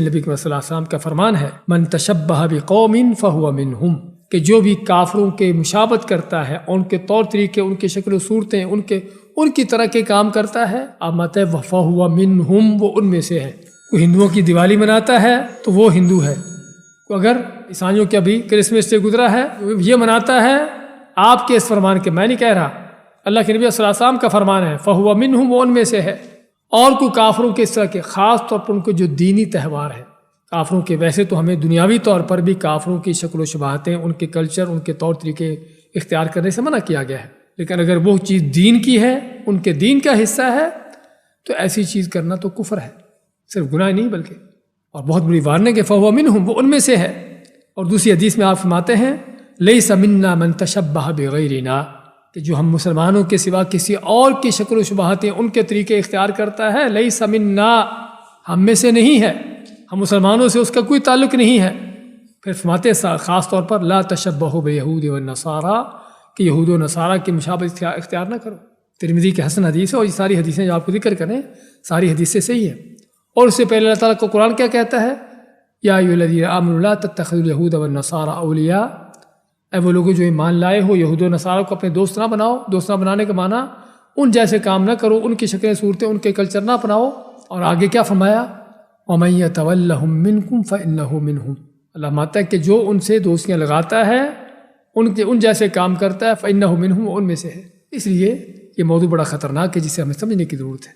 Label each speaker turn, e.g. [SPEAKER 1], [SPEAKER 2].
[SPEAKER 1] نبی صلی اللہ علیہ وسلم کا فرمان ہے من تشبہ بقوم فہو منہم، کہ جو بھی کافروں کے مشابہت کرتا ہے، ان کے طور طریقے، ان کی شکل و صورتیں، ان کی طرح کے کام کرتا ہے، آپ ماتے فہو منہم، وہ ان میں سے ہے۔ کوئی ہندوؤں کی دیوالی مناتا ہے تو وہ ہندو ہے، اگر عیسائیوں کے ابھی کرسمس سے گزرا ہے یہ مناتا ہے، آپ کے اس فرمان کے میں نہیں کہہ رہا، اللہ کے نبی صلی اللہ علیہ وسلم کا فرمان ہے فہو منہم، وہ ان میں سے ہے۔ اور کوئی کافروں کے اس طرح کے خاص طور پر ان کے جو دینی تہوار ہیں، کافروں کے ویسے تو ہمیں دنیاوی طور پر بھی کافروں کی شکل و شباہتیں، ان کے کلچر، ان کے طور طریقے اختیار کرنے سے منع کیا گیا ہے، لیکن اگر وہ چیز دین کی ہے، ان کے دین کا حصہ ہے، تو ایسی چیز کرنا تو کفر ہے، صرف گناہ نہیں بلکہ اور بہت بری وارننگ ہے، فہو منہم، وہ ان میں سے ہے۔ اور دوسری حدیث میں آپ فرماتے ہیں لیس منا من تشبہ بغیرنا، کہ جو ہم مسلمانوں کے سوا کسی اور کی شکل و شباہتیں، ان کے طریقے اختیار کرتا ہے، لیس منا، ہم میں سے نہیں ہے، ہم مسلمانوں سے اس کا کوئی تعلق نہیں ہے۔ پھر فرماتے ہیں خاص طور پر لا تشبہوا بیہود والنصارى، کہ یہود و نصارہ کی مشابہت اختیار نہ کرو۔ ترمذی کی حسن حدیث ہے، اور یہ ساری حدیثیں جو آپ کو ذکر کریں ساری حدیثیں صحیح ہیں۔ اور اس سے پہلے اللہ تعالیٰ کو قرآن کیا کہتا ہے؟ یا ایھا الذین آمنوا لا تتخذوا اليہود والنصارى اولیاء، اے وہ لوگوں جو ایمان لائے ہو، یہود و نصارہ کو اپنے دوست نہ بناؤ۔ دوست نہ بنانے کا معنی ان جیسے کام نہ کرو، ان کی شکلیں صورتیں، ان کے کلچر نہ اپناؤ۔ اور آگے کیا فرمایا؟ وَمَن يَتَوَلَّهُم مِّنكُمْ فَإِنَّهُ مِنْهُمْ، اللہ ماتا ہے کہ جو ان سے دوستیاں لگاتا ہے، ان جیسے کام کرتا ہے، فَإِنَّهُ مِنْهُمْ، ان میں سے ہے۔ اس لیے یہ موضوع بڑا خطرناک ہے جسے ہمیں سمجھنے کی ضرورت ہے۔